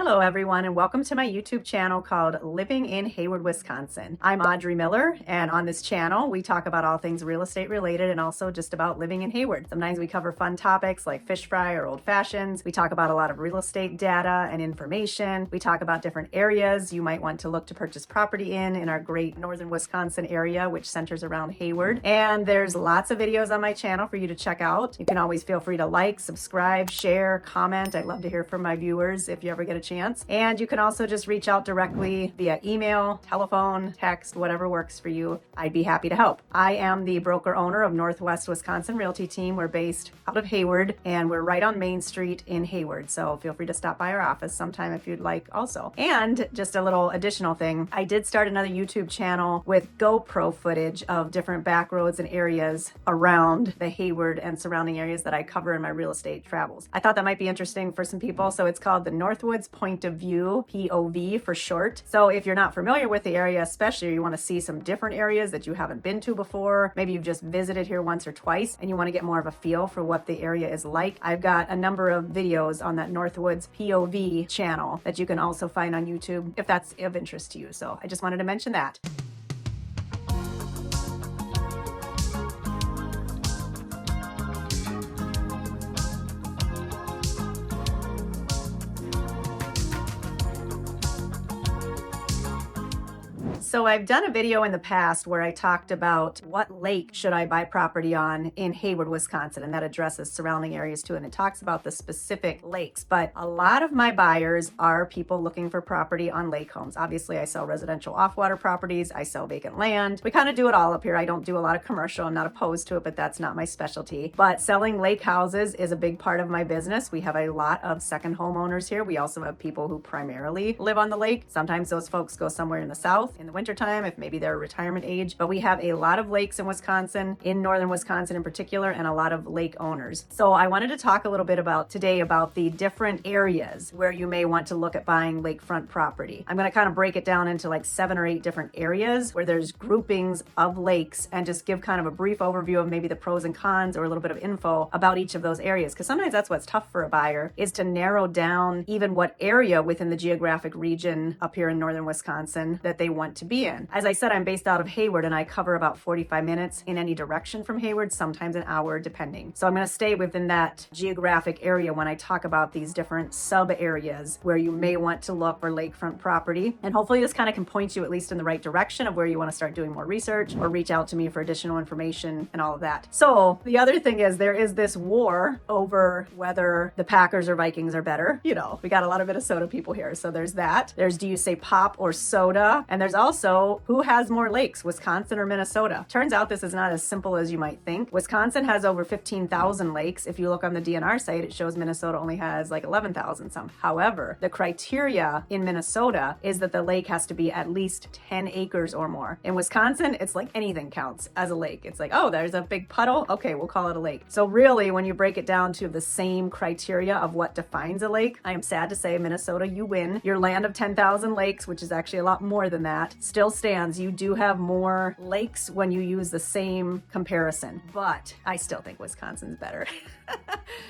Hello everyone and welcome to my YouTube channel called Living in Hayward, Wisconsin. I'm Audrey Miller, and on this channel we talk about all things real estate related and also just about living in Hayward. Sometimes we cover fun topics like fish fry or old fashions. We talk about a lot of real estate data and information. We talk about different areas you might want to look to purchase property in our great northern Wisconsin area, which centers around Hayward. And there's lots of videos on my channel for you to check out. You can always feel free to like, subscribe, share, comment. I'd love to hear from my viewers if you ever get a chance. And you can also just reach out directly via email, telephone, text, whatever works for you. I'd be happy to help. I am the broker owner of Northwest Wisconsin Realty Team. We're based out of Hayward and we're right on Main Street in Hayward. So feel free to stop by our office sometime if you'd like also. And just a little additional thing, I did start another YouTube channel with GoPro footage of different back roads and areas around the Hayward and surrounding areas that I cover in my real estate travels. I thought that might be interesting for some people. So it's called the Northwoods Point of View, POV for short. So if you're not familiar with the area, especially, or you want to see some different areas that you haven't been to before, maybe you've just visited here once or twice and you want to get more of a feel for what the area is like, I've got a number of videos on that Northwoods POV channel that you can also find on YouTube if that's of interest to you. So I just wanted to mention that. So I've done a video in the past where I talked about what lake should I buy property on in Hayward, Wisconsin, and that addresses surrounding areas too, and it talks about the specific lakes. But a lot of my buyers are people looking for property on lake homes. Obviously, I sell residential off-water properties, I sell vacant land. We kind of do it all up here. I don't do a lot of commercial. I'm not opposed to it, but that's not my specialty. But selling lake houses is a big part of my business. We have a lot of second homeowners here. We also have people who primarily live on the lake. Sometimes those folks go somewhere in the south in the wintertime, if maybe they're retirement age. But we have a lot of lakes in Wisconsin, in northern Wisconsin in particular, and a lot of lake owners. So I wanted to talk a little bit today about the different areas where you may want to look at buying lakefront property. I'm going to kind of break it down into like 7 or 8 different areas where there's groupings of lakes and just give kind of a brief overview of maybe the pros and cons or a little bit of info about each of those areas. Because sometimes that's what's tough for a buyer, is to narrow down even what area within the geographic region up here in northern Wisconsin that they want to be in. As I said, I'm based out of Hayward and I cover about 45 minutes in any direction from Hayward, sometimes an hour depending. So I'm going to stay within that geographic area when I talk about these different sub areas where you may want to look for lakefront property. And hopefully this kind of can point you at least in the right direction of where you want to start doing more research or reach out to me for additional information and all of that. So the other thing is there is this war over whether the Packers or Vikings are better. You know, we got a lot of Minnesota people here. So there's that. There's, do you say pop or soda? And there's also, who has more lakes, Wisconsin or Minnesota? Turns out this is not as simple as you might think. Wisconsin has over 15,000 lakes. If you look on the DNR site, it shows Minnesota only has like 11,000 some. However, the criteria in Minnesota is that the lake has to be at least 10 acres or more. In Wisconsin, it's like anything counts as a lake. It's like, oh, there's a big puddle. Okay, we'll call it a lake. So really, when you break it down to the same criteria of what defines a lake, I am sad to say, Minnesota, you win. Your land of 10,000 lakes, which is actually a lot more than that, still stands. You do have more lakes when you use the same comparison, but I still think Wisconsin's better.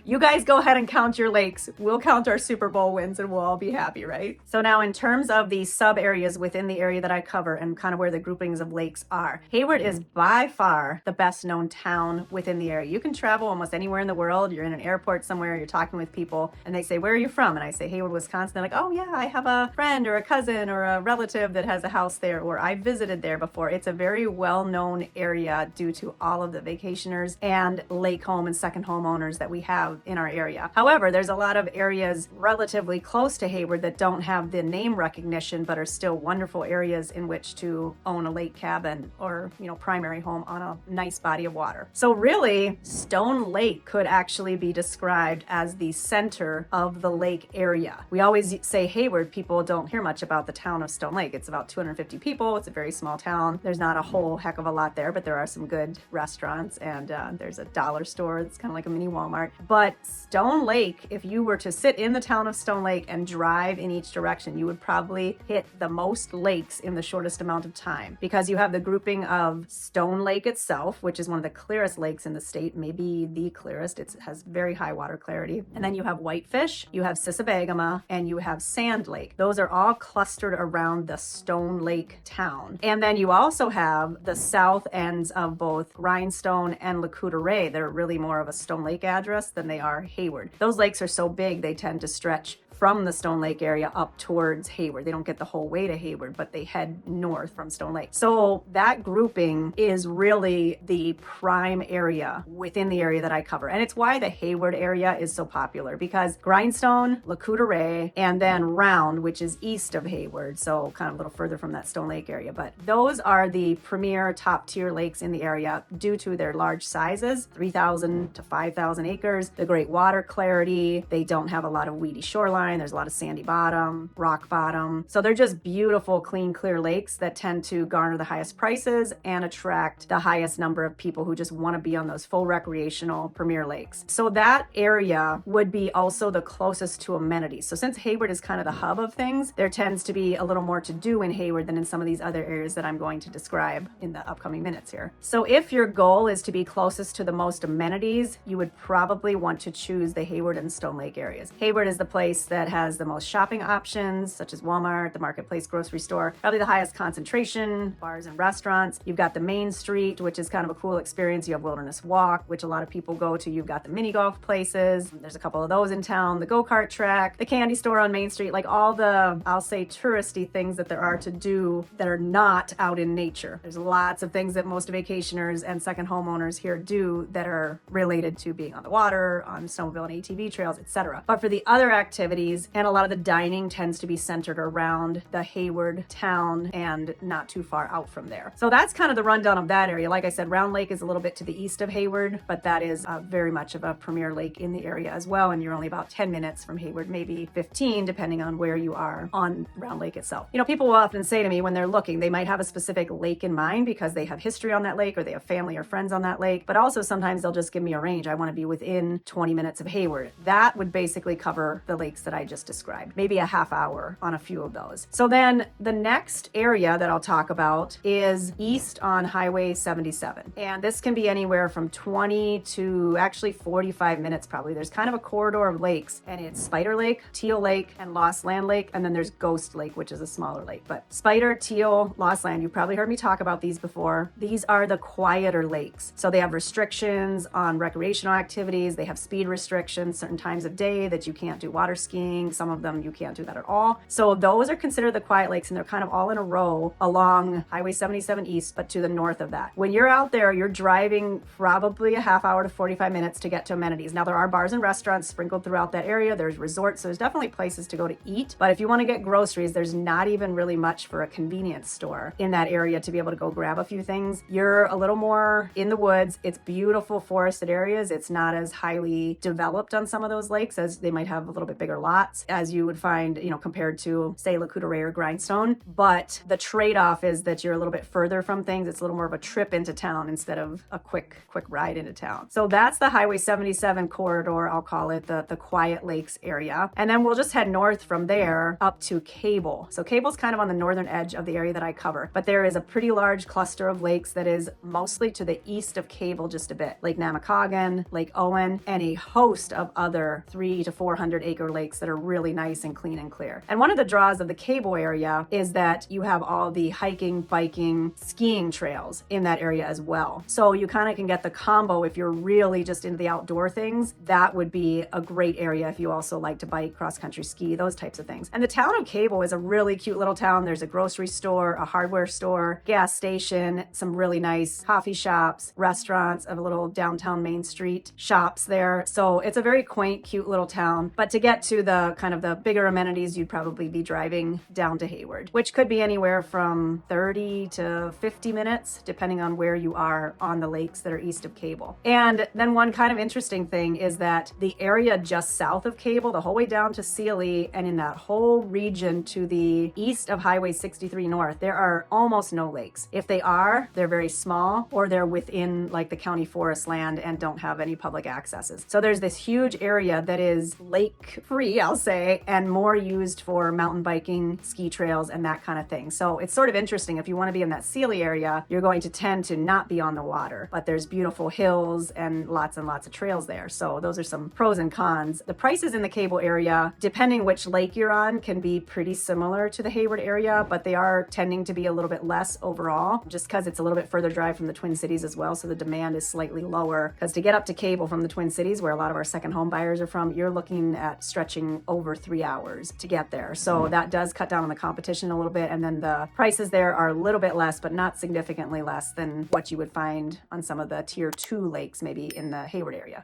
You guys go ahead and count your lakes. We'll count our Super Bowl wins and we'll all be happy, right? So now in terms of the sub areas within the area that I cover and kind of where the groupings of lakes are, Hayward is by far the best known town within the area. You can travel almost anywhere in the world. You're in an airport somewhere, you're talking with people and they say, where are you from? And I say, Hayward, Wisconsin. They're like, oh yeah, I have a friend or a cousin or a relative that has a house there, or I visited there before. It's a very well-known area due to all of the vacationers and lake home and second homeowners that we have in our area. However, there's a lot of areas relatively close to Hayward that don't have the name recognition, but are still wonderful areas in which to own a lake cabin or, you know, primary home on a nice body of water. So really, Stone Lake could actually be described as the center of the lake area. We always say Hayward, people don't hear much about the town of Stone Lake. It's about 250 150 people. It's a very small town. There's not a whole heck of a lot there, but there are some good restaurants, and there's a dollar store. It's kind of like a mini Walmart. But Stone Lake, if you were to sit in the town of Stone Lake and drive in each direction, you would probably hit the most lakes in the shortest amount of time, because you have the grouping of Stone Lake itself, which is one of the clearest lakes in the state, maybe the clearest. It has very high water clarity. And then you have Whitefish, you have Sisebagama, and you have Sand Lake. Those are all clustered around the Stone Lake town. And then you also have the south ends of both Grindstone and Lac-Courte-Oreille. They're really more of a Stone Lake address than they are Hayward. Those lakes are so big, they tend to stretch from the Stone Lake area up towards Hayward. They don't get the whole way to Hayward, but they head north from Stone Lake. So that grouping is really the prime area within the area that I cover. And it's why the Hayward area is so popular, because Grindstone, Lac-Courte-Oreille, and then Round, which is east of Hayward, so kind of a little further from that Stone Lake area. But those are the premier top tier lakes in the area due to their large sizes, 3,000 to 5,000 acres, the great water clarity. They don't have a lot of weedy shoreline. There's a lot of sandy bottom, rock bottom. So they're just beautiful, clean, clear lakes that tend to garner the highest prices and attract the highest number of people who just want to be on those full recreational premier lakes. So that area would be also the closest to amenities. So since Hayward is kind of the hub of things, there tends to be a little more to do in Hayward than in some of these other areas that I'm going to describe in the upcoming minutes here. So if your goal is to be closest to the most amenities, you would probably want to choose the Hayward and Stone Lake areas. Hayward is the place that has the most shopping options, such as Walmart, the Marketplace grocery store, probably the highest concentration, bars and restaurants. You've got the Main Street, which is kind of a cool experience. You have Wilderness Walk, which a lot of people go to. You've got the mini golf places. There's a couple of those in town, the go-kart track, the candy store on Main Street, like all the, I'll say, touristy things that there are to do that are not out in nature. There's lots of things that most vacationers and second homeowners here do that are related to being on the water, on snowmobile and ATV trails, etc. But for the other activities, and a lot of the dining tends to be centered around the Hayward town and not too far out from there. So that's kind of the rundown of that area. Like I said, Round Lake is a little bit to the east of Hayward, but that is very much of a premier lake in the area as well. And you're only about 10 minutes from Hayward, maybe 15, depending on where you are on Round Lake itself. You know, people will often say to me when they're looking, they might have a specific lake in mind because they have history on that lake or they have family or friends on that lake. But also sometimes they'll just give me a range. I want to be within 20 minutes of Hayward. That would basically cover the lakes that I just described, maybe a half hour on a few of those. So then the next area that I'll talk about is east on Highway 77. And this can be anywhere from 20 to actually 45 minutes probably. There's kind of a corridor of lakes, and it's Spider Lake, Teal Lake, and Lost Land Lake. And then there's Ghost Lake, which is a smaller lake. But Spider, Teal, Lost Land, you've probably heard me talk about these before. These are the quieter lakes. So they have restrictions on recreational activities. They have speed restrictions, certain times of day that you can't do water skiing. Some of them you can't do that at all. So those are considered the quiet lakes, and they're kind of all in a row along Highway 77 East, but to the north of that. When you're out there, you're driving probably a half hour to 45 minutes to get to amenities. Now there are bars and restaurants sprinkled throughout that area. There's resorts, so there's definitely places to go to eat. But if you want to get groceries, there's not even really much for a convenience store in that area to be able to go grab a few things. You're a little more in the woods. It's beautiful forested areas. It's not as highly developed on some of those lakes, as they might have a little bit bigger lots, as you would find, you know, compared to say Lac-Courte-Oreille or Grindstone. But the trade-off is that you're a little bit further from things. It's a little more of a trip into town instead of a quick ride into town. So that's the Highway 77 corridor, I'll call it, the Quiet Lakes area. And then we'll just head north from there up to Cable. So Cable's kind of on the northern edge of the area that I cover, but there is a pretty large cluster of lakes that is mostly to the east of Cable just a bit. Lake Namacoggin, Lake Owen, and a host of other 300 to 400 acre lakes that are really nice and clean and clear. And one of the draws of the Cable area is that you have all the hiking, biking, skiing trails in that area as well. So you kind of can get the combo if you're really just into the outdoor things. That would be a great area if you also like to bike, cross-country ski, those types of things. And the town of Cable is a really cute little town. There's a grocery store, a hardware store, gas station, some really nice coffee shops, restaurants, a little downtown Main Street shops there. So it's a very quaint, cute little town. But to get to the kind of the bigger amenities, you'd probably be driving down to Hayward, which could be anywhere from 30 to 50 minutes, depending on where you are on the lakes that are east of Cable. And then one kind of interesting thing is that the area just south of Cable, the whole way down to Sealy, and in that whole region to the east of Highway 63 North, there are almost no lakes. If they are, they're very small, or they're within like the county forest land and don't have any public accesses. So there's this huge area that is lake free, I'll say, and more used for mountain biking, ski trails, and that kind of thing. So it's sort of interesting. If you want to be in that Sealy area, you're going to tend to not be on the water, but there's beautiful hills and lots of trails there. So those are some pros and cons. The prices in the Cable area, depending which lake you're on, can be pretty similar to the Hayward area, but they are tending to be a little bit less overall, just because it's a little bit further drive from the Twin Cities as well. So the demand is slightly lower, because to get up to Cable from the Twin Cities, where a lot of our second home buyers are from, you're looking at stretching over 3 hours to get there. So that does cut down on the competition a little bit. And then the prices there are a little bit less, but not significantly less than what you would find on some of the tier 2 lakes, maybe in the Hayward area.